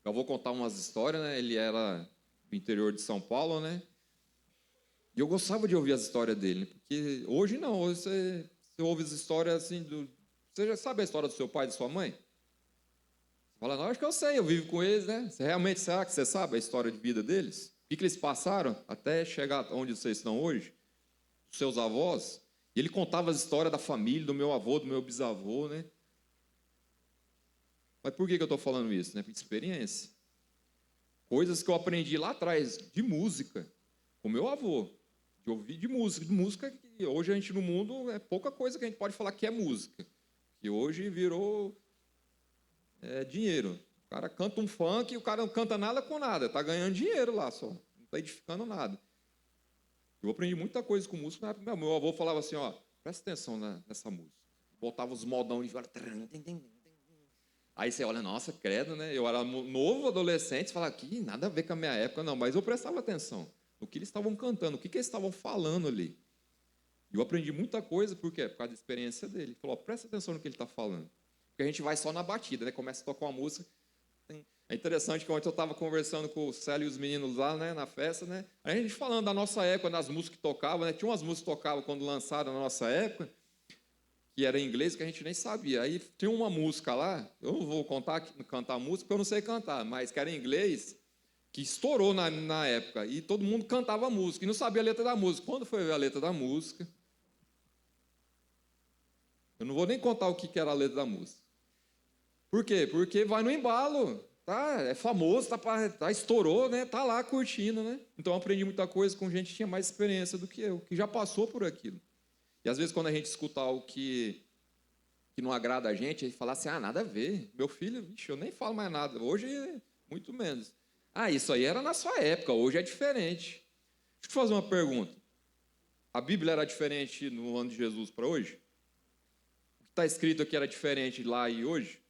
Eu vou contar umas histórias, né? Ele era do interior de São Paulo, né? E eu gostava de ouvir as histórias dele, né? Porque hoje não, hoje você ouve as histórias assim Você já sabe a história do seu pai e da sua mãe? Você fala, não, acho que eu sei, eu vivo com eles, né? Será que você sabe a história de vida deles? O que eles passaram até chegar onde vocês estão hoje? Os seus avós? E ele contava as histórias da família, do meu avô, do meu bisavô, né? Mas por que eu estou falando isso? Né? Por experiência. Coisas que eu aprendi lá atrás, de música, com meu avô. De ouvir de música que hoje a gente no mundo é pouca coisa que a gente pode falar que é música. Que hoje virou dinheiro. O cara canta um funk e o cara não canta nada com nada. Está ganhando dinheiro lá só. Não está edificando nada. Eu aprendi muita coisa com música. Meu avô falava assim, ó, presta atenção nessa música. Botava os modão de fora. Aí você olha, nossa, credo, né? Eu era novo, adolescente, você fala, aqui nada a ver com a minha época, não. Mas eu prestava atenção no que eles estavam cantando, o que eles estavam falando ali. E eu aprendi muita coisa, por quê? Por causa da experiência dele. Ele falou, presta atenção no que ele está falando. Porque a gente vai só na batida, né? Começa a tocar uma música. É interessante que ontem eu estava conversando com o Célio e os meninos lá, né, na festa, né? Aí a gente falando da nossa época, das músicas que tocavam, né? Tinha umas músicas que tocavam quando lançaram na nossa época, que era em inglês, que a gente nem sabia. Aí tinha uma música lá, eu não vou cantar a música, porque eu não sei cantar, mas que era em inglês, que estourou na época, e todo mundo cantava a música, e não sabia a letra da música. Quando foi ver a letra da música, eu não vou nem contar o que era a letra da música. Por quê? Porque vai no embalo. é famoso, estourou, né? Tá lá curtindo, né? Então eu aprendi muita coisa com gente que tinha mais experiência do que eu, que já passou por aquilo. E às vezes quando a gente escuta algo que não agrada a gente fala assim, nada a ver. Meu filho, bicho, eu nem falo mais nada. Hoje, muito menos. Isso aí era na sua época, hoje é diferente. Deixa eu te fazer uma pergunta. A Bíblia era diferente no ano de Jesus para hoje? O que está escrito aqui era diferente lá e hoje?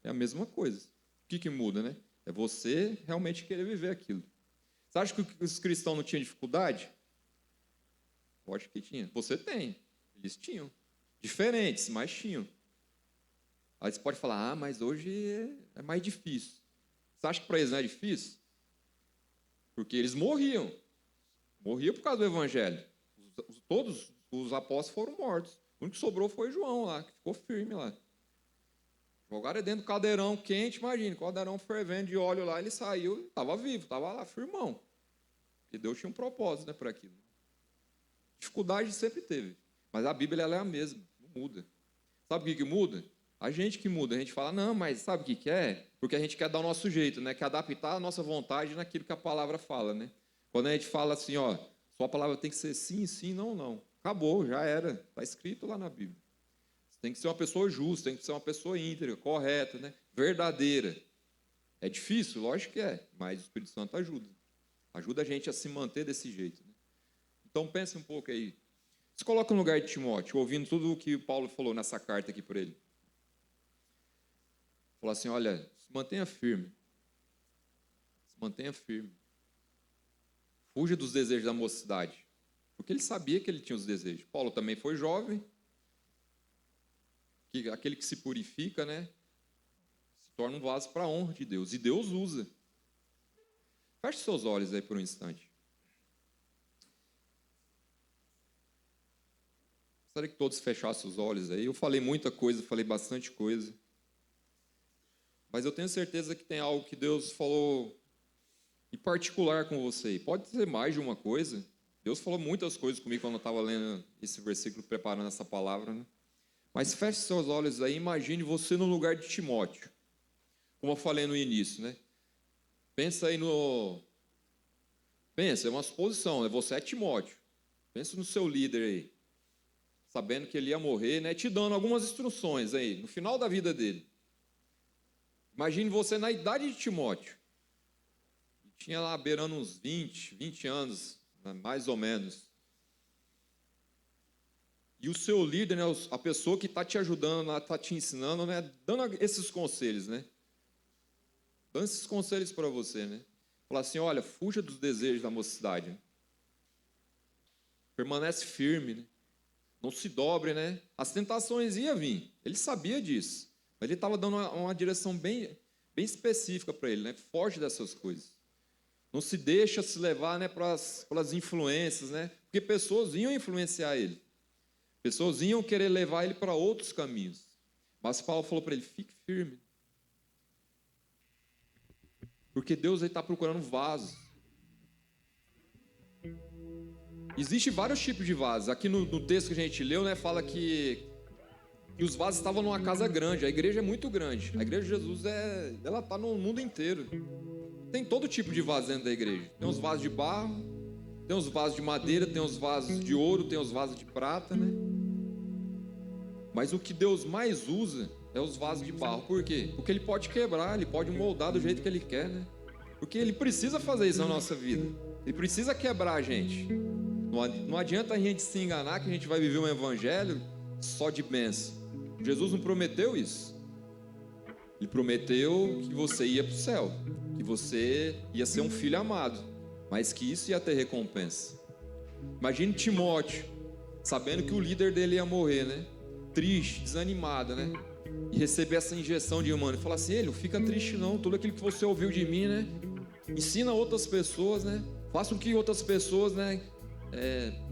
É a mesma coisa. O que muda, né? É você realmente querer viver aquilo. Você acha que os cristãos não tinham dificuldade? Lógico que tinha. Você tem. Eles tinham. Diferentes, mas tinham. Aí você pode falar, mas hoje é mais difícil. Você acha que para eles não é difícil? Porque eles morriam. Morriam por causa do evangelho. Todos os apóstolos foram mortos. O único que sobrou foi João lá, que ficou firme lá. Jogaram dentro do caldeirão quente, imagina, caldeirão fervendo de óleo lá, ele saiu, estava vivo, estava lá firmão. Porque Deus tinha um propósito, né, para aquilo. Dificuldade sempre teve. Mas a Bíblia ela é a mesma, não muda. Sabe o que muda? A gente que muda, a gente fala, não, mas sabe o que é? Porque a gente quer dar o nosso jeito, né? Quer adaptar a nossa vontade naquilo que a palavra fala, né? Quando a gente fala assim, sua palavra tem que ser sim, sim, não, não. Acabou, já era. Está escrito lá na Bíblia. Você tem que ser uma pessoa justa, tem que ser uma pessoa íntegra, correta, né? Verdadeira. É difícil? Lógico que é, mas o Espírito Santo ajuda. Ajuda a gente a se manter desse jeito. Né? Então pense um pouco aí. Se coloca no lugar de Timóteo, ouvindo tudo o que Paulo falou nessa carta aqui para ele. Falou assim, olha, se mantenha firme. Se mantenha firme. Fuja dos desejos da mocidade. Porque ele sabia que ele tinha os desejos. Paulo também foi jovem. Aquele que se purifica, né? Se torna um vaso para a honra de Deus. E Deus usa. Feche seus olhos aí por um instante. Gostaria que todos fechassem os olhos aí. Eu falei muita coisa, falei bastante coisa. Mas eu tenho certeza que tem algo que Deus falou em particular com você. E pode ser mais de uma coisa. Deus falou muitas coisas comigo quando eu estava lendo esse versículo, preparando essa palavra. Né? Mas feche seus olhos aí, imagine você no lugar de Timóteo. Como eu falei no início, né? Pensa aí Pensa, é uma suposição, né? Você é Timóteo. Pensa no seu líder aí. Sabendo que ele ia morrer, né? Te dando algumas instruções aí, no final da vida dele. Imagine você na idade de Timóteo. Tinha lá beirando uns 20 anos, né, mais ou menos. E o seu líder, né, a pessoa que está te ajudando, está te ensinando, né, dando esses conselhos, né? Dando esses conselhos para você, né? Falar assim, olha, fuja dos desejos da mocidade. Né? Permanece firme, né? Não se dobre, né? As tentações iam vir. Ele sabia disso. Mas ele estava dando uma direção bem específica para ele, né? Foge dessas coisas. Não se deixa se levar, né, pelas influências, né? Porque pessoas iam influenciar ele. Pessoas iam querer levar ele para outros caminhos. Mas Paulo falou para ele, fique firme. Porque Deus está procurando vasos. Existem vários tipos de vasos. Aqui no texto que a gente leu, né, fala que os vasos estavam numa casa grande. A igreja é muito grande. A igreja de Jesus ela está no mundo inteiro. Tem todo tipo de vaso dentro da igreja. Tem os vasos de barro, tem os vasos de madeira, tem os vasos de ouro, tem os vasos de prata, né? Mas o que Deus mais usa é os vasos de barro. Por quê? Porque Ele pode quebrar, Ele pode moldar do jeito que Ele quer, né? Porque Ele precisa fazer isso na nossa vida. Ele precisa quebrar a gente. Não adianta a gente se enganar que a gente vai viver um evangelho só de bênção. Jesus não prometeu isso. Ele prometeu que você ia para o céu, que você ia ser um filho amado, mas que isso ia ter recompensa. Imagine Timóteo, sabendo que o líder dele ia morrer, né? Triste, desanimado, né? E receber essa injeção de humano. E falar assim, não fica triste não, tudo aquilo que você ouviu de mim, né? Ensina outras pessoas, né? Faça com que outras pessoas, né?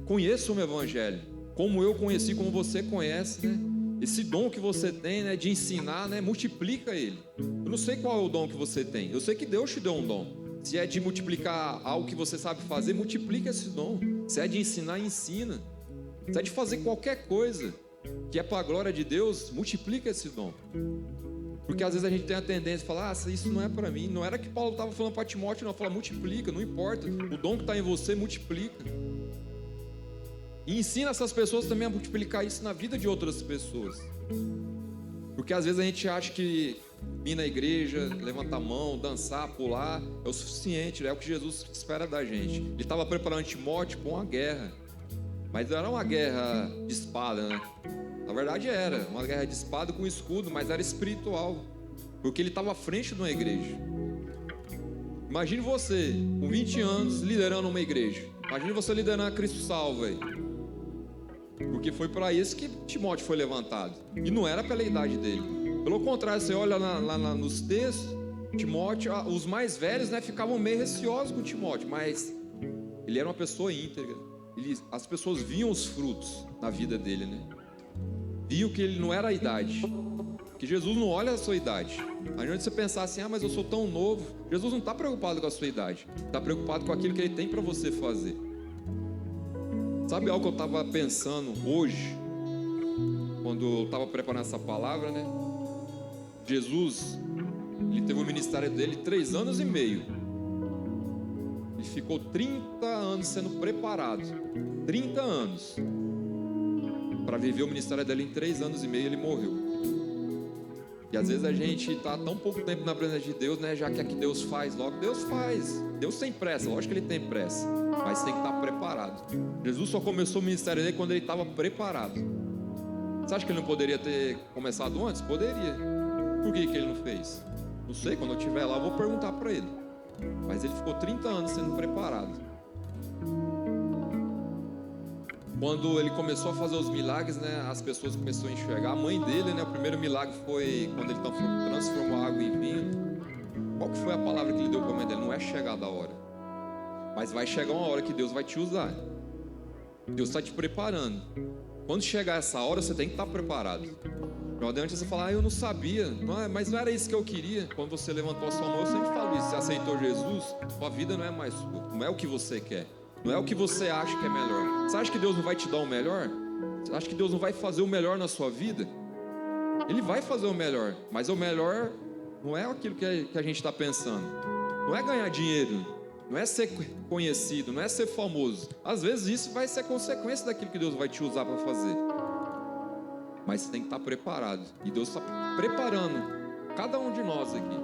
Conheçam o evangelho, como eu conheci, como você conhece, né? Esse dom que você tem, né, de ensinar, né, multiplica ele. Eu não sei qual é o dom que você tem. Eu sei que Deus te deu um dom. Se é de multiplicar algo que você sabe fazer, multiplica esse dom. Se é de ensinar, ensina. Se é de fazer qualquer coisa que é para a glória de Deus, multiplica esse dom. Porque às vezes a gente tem a tendência de falar, isso não é para mim. Não era que Paulo estava falando para Timóteo, não. Fala, multiplica, não importa. O dom que está em você, multiplica. E ensina essas pessoas também a multiplicar isso na vida de outras pessoas. Porque às vezes a gente acha que vir na igreja, levantar a mão, dançar, pular, é o suficiente, é o que Jesus espera da gente. Ele estava preparando Timóteo para uma guerra. Mas não era uma guerra de espada, né? Na verdade era uma guerra de espada com escudo, mas era espiritual. Porque ele estava à frente de uma igreja. Imagine você, com 20 anos, liderando uma igreja. Imagine você liderando a Cristo Salvo aí. Porque foi para isso que Timóteo foi levantado. E não era pela idade dele. Pelo contrário, você olha lá nos textos, Timóteo, os mais velhos, né, ficavam meio receosos com Timóteo, mas ele era uma pessoa íntegra. As pessoas viam os frutos na vida dele, né? Viam que ele não era a idade. Que Jesus não olha a sua idade. Não adianta você pensar assim, mas eu sou tão novo. Jesus não está preocupado com a sua idade. Está preocupado com aquilo que ele tem para você fazer. Sabe algo que eu estava pensando hoje, quando eu estava preparando essa palavra, né? Jesus, ele teve o ministério dele 3 anos e meio. Ele ficou 30 anos sendo preparado. 30 anos. Para viver o ministério dele em 3 anos e meio, ele morreu. E às vezes a gente está tão pouco tempo na presença de Deus, né? Já que é que Deus faz logo. Deus faz. Deus tem pressa, lógico que ele tem pressa. Mas tem que estar preparado. Jesus só começou o ministério dele quando ele estava preparado. Você acha que ele não poderia ter começado antes? Poderia. Por que ele não fez? Não sei, quando eu estiver lá eu vou perguntar para ele. Mas ele ficou 30 anos sendo preparado. Quando ele começou a fazer os milagres, né, as pessoas começaram a enxergar. A mãe dele, né, o primeiro milagre foi quando ele transformou água em vinho. Qual que foi a palavra que ele deu para a mãe dele? Não é chegada a hora. Mas vai chegar uma hora que Deus vai te usar. Deus está te preparando. Quando chegar essa hora, você tem que estar preparado. Não adianta você falar, eu não sabia, mas não era isso que eu queria. Quando você levantou a sua mão, eu sempre falo isso. Você aceitou Jesus, sua vida não é mais sua. Não é o que você quer. Não é o que você acha que é melhor. Você acha que Deus não vai te dar o melhor? Você acha que Deus não vai fazer o melhor na sua vida? Ele vai fazer o melhor. Mas o melhor não é aquilo que a gente está pensando. Não é ganhar dinheiro. Não é ser conhecido, não é ser famoso. Às vezes isso vai ser consequência daquilo que Deus vai te usar para fazer. Mas você tem que estar preparado. E Deus está preparando cada um de nós aqui.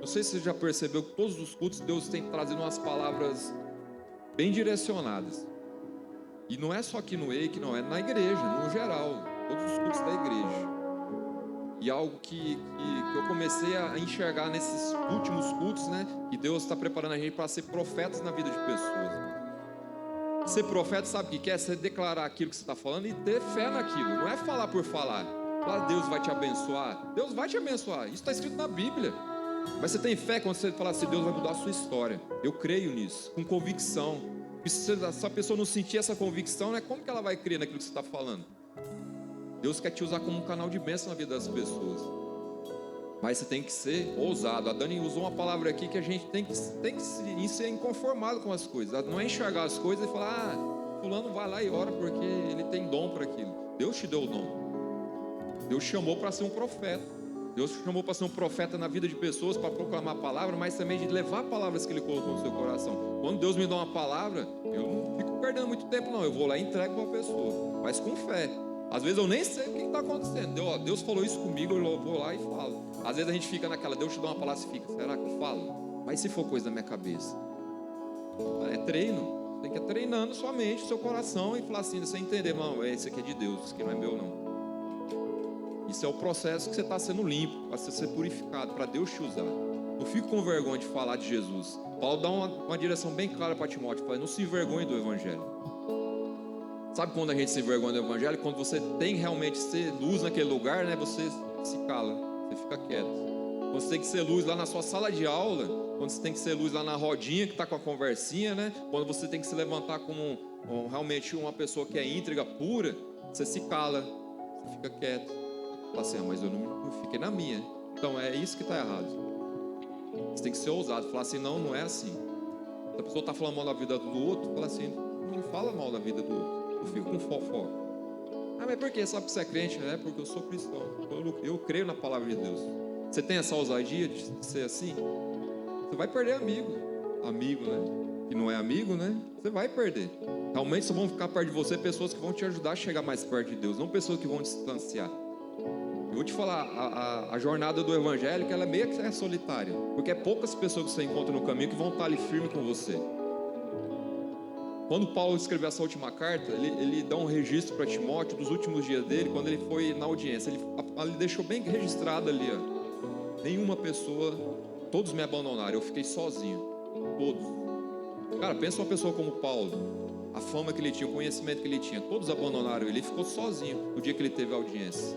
Não sei se você já percebeu que todos os cultos Deus tem trazido umas palavras bem direcionadas. E não é só aqui no EIC, não, é na igreja, no geral. Todos os cultos da igreja. E algo que eu comecei a enxergar nesses últimos cultos, né? Que Deus está preparando a gente para ser profetas na vida de pessoas. Ser profeta, sabe o que é? Você declarar aquilo que você está falando e ter fé naquilo. Não é falar por falar. Deus vai te abençoar. Deus vai te abençoar. Isso está escrito na Bíblia. Mas você tem fé quando você fala assim, Deus vai mudar a sua história. Eu creio nisso, com convicção. E se a pessoa não sentir essa convicção, né? Como que ela vai crer naquilo que você está falando? Deus quer te usar como um canal de bênção na vida das pessoas. Mas você tem que ser ousado. A Dani usou uma palavra aqui que a gente tem que ser inconformado com as coisas. Não é enxergar as coisas e falar, fulano vai lá e ora porque ele tem dom para aquilo. Deus te deu o dom. Deus chamou para ser um profeta. Deus te chamou para ser um profeta na vida de pessoas, para proclamar a palavra, mas também de levar palavras que Ele colocou no seu coração. Quando Deus me dá uma palavra, eu não fico perdendo muito tempo não. Eu vou lá e entrego para a pessoa, mas com fé. Às vezes eu nem sei o que está acontecendo. Deus falou isso comigo, eu vou lá e falo. Às vezes a gente fica naquela, Deus te dá uma palavra e fica, será que eu falo? Mas se for coisa da minha cabeça? É treino. Tem que ir treinando sua mente, seu coração e falar assim, você entender, não, esse aqui é de Deus, esse aqui não é meu não. Isso é o processo que você está sendo limpo, para ser purificado, para Deus te usar. Não fico com vergonha de falar de Jesus. Paulo dá uma direção bem clara para Timóteo, fala, não se envergonhe do Evangelho. Sabe quando a gente se envergonha do Evangelho? Quando você tem realmente ser luz naquele lugar, né? Você se cala, você fica quieto. Quando você tem que ser luz lá na sua sala de aula, quando você tem que ser luz lá na rodinha que está com a conversinha, né? Quando você tem que se levantar como realmente uma pessoa que é íntegra, pura, você se cala, você fica quieto. Fala assim, mas eu não fiquei na minha. Então é isso que está errado. Você tem que ser ousado, falar assim, não é assim. Se a pessoa está falando mal da vida do outro, fala assim, não fala mal da vida do outro. Eu fico com fofoca. Mas por quê? Sabe que você é crente? É porque eu sou cristão. Eu creio na palavra de Deus. Você tem essa ousadia de ser assim? Você vai perder amigo, né? Que não é amigo, né? Você vai perder. Realmente só vão ficar perto de você pessoas que vão te ajudar a chegar mais perto de Deus, não pessoas que vão te distanciar. Eu vou te falar, a jornada do evangélico, ela meio que é solitária, porque é poucas pessoas que você encontra no caminho que vão estar ali firme com você. Quando Paulo escreveu essa última carta, ele dá um registro para Timóteo dos últimos dias dele, quando ele foi na audiência. Ele deixou bem registrado ali, ó. Nenhuma pessoa, todos me abandonaram, eu fiquei sozinho, todos. Cara, pensa uma pessoa como Paulo, a fama que ele tinha, o conhecimento que ele tinha, todos abandonaram ele ficou sozinho no dia que ele teve a audiência.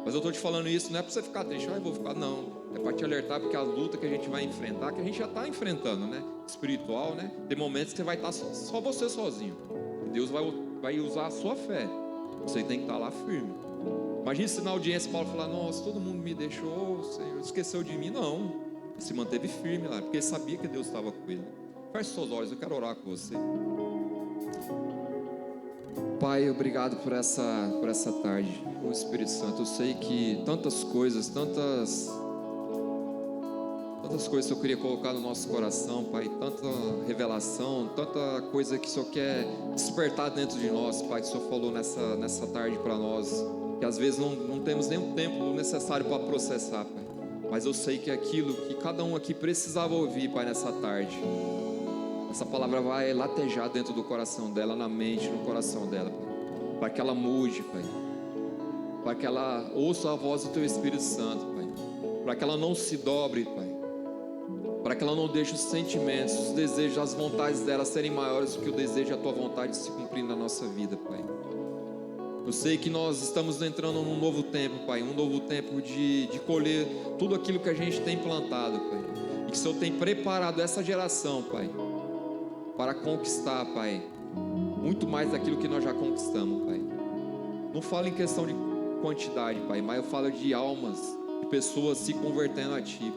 Mas eu estou te falando isso não é para você ficar triste, eu vou ficar, não. É para te alertar, porque a luta que a gente vai enfrentar, que a gente já está enfrentando, né? Espiritual, né? Tem momentos que você vai estar só você sozinho. E Deus vai usar a sua fé. Você tem que estar lá firme. Imagina se na audiência Paulo falar, nossa, todo mundo me deixou, Senhor, esqueceu de mim. Não. Ele se manteve firme lá, porque ele sabia que Deus estava com ele. Feche seus olhos, eu quero orar com você. Pai, obrigado por essa tarde, o Espírito Santo. Eu sei que tantas coisas que eu queria colocar no nosso coração, Pai, tanta revelação, tanta coisa que o Senhor quer despertar dentro de nós, Pai, que o Senhor falou nessa tarde para nós, que às vezes não temos nem o tempo necessário para processar, Pai, mas eu sei que é aquilo que cada um aqui precisava ouvir, Pai, nessa tarde. Essa palavra vai latejar dentro do coração dela, na mente, no coração dela, Pai. Para que ela mude, Pai. Para que ela ouça a voz do Teu Espírito Santo, Pai. Para que ela não se dobre, Pai. Para que ela não deixe os sentimentos, os desejos, as vontades dela serem maiores do que o desejo e a Tua vontade de se cumprir na nossa vida, Pai. Eu sei que nós estamos entrando num novo tempo, Pai. Um novo tempo de colher tudo aquilo que a gente tem plantado, Pai. E que o Senhor tem preparado essa geração, Pai, para conquistar, Pai, muito mais daquilo que nós já conquistamos, Pai. Não falo em questão de quantidade, Pai, mas eu falo de almas, de pessoas se convertendo a Ti.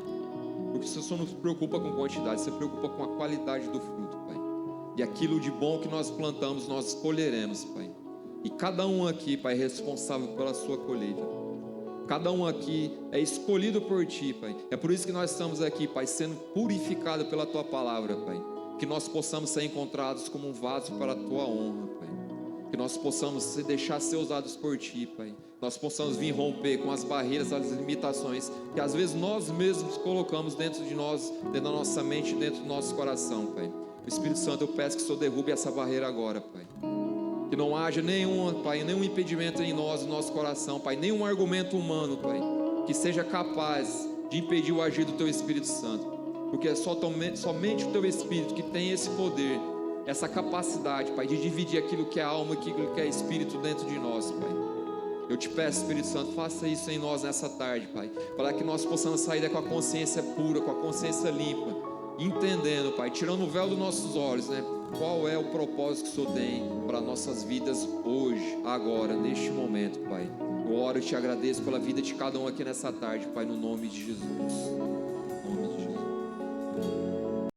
Porque o Senhor não se preocupa com quantidade, você se preocupa com a qualidade do fruto, Pai. E aquilo de bom que nós plantamos, nós colheremos, Pai. E cada um aqui, Pai, é responsável pela sua colheita. Cada um aqui é escolhido por Ti, Pai. É por isso que nós estamos aqui, Pai, sendo purificados pela Tua palavra, Pai. Que nós possamos ser encontrados como um vaso para a Tua honra, Pai. Que nós possamos deixar ser usados por Ti, Pai. Nós possamos vir romper com as barreiras, as limitações que às vezes nós mesmos colocamos dentro de nós, dentro da nossa mente, dentro do nosso coração, Pai. O Espírito Santo, eu peço que o Senhor derrube essa barreira agora, Pai. Que não haja Pai, nenhum impedimento em nós, no nosso coração, Pai. Nenhum argumento humano, Pai, que seja capaz de impedir o agir do Teu Espírito Santo. Porque é somente o Teu Espírito que tem esse poder, essa capacidade, Pai, de dividir aquilo que é alma e aquilo que é Espírito dentro de nós, Pai. Eu te peço, Espírito Santo, faça isso em nós nessa tarde, Pai, para que nós possamos sair com a consciência pura, com a consciência limpa, entendendo, Pai, tirando o véu dos nossos olhos, né? Qual é o propósito que o Senhor tem para nossas vidas hoje, agora, neste momento, Pai. Eu oro e te agradeço pela vida de cada um aqui nessa tarde, Pai, no nome de Jesus. No nome de Jesus.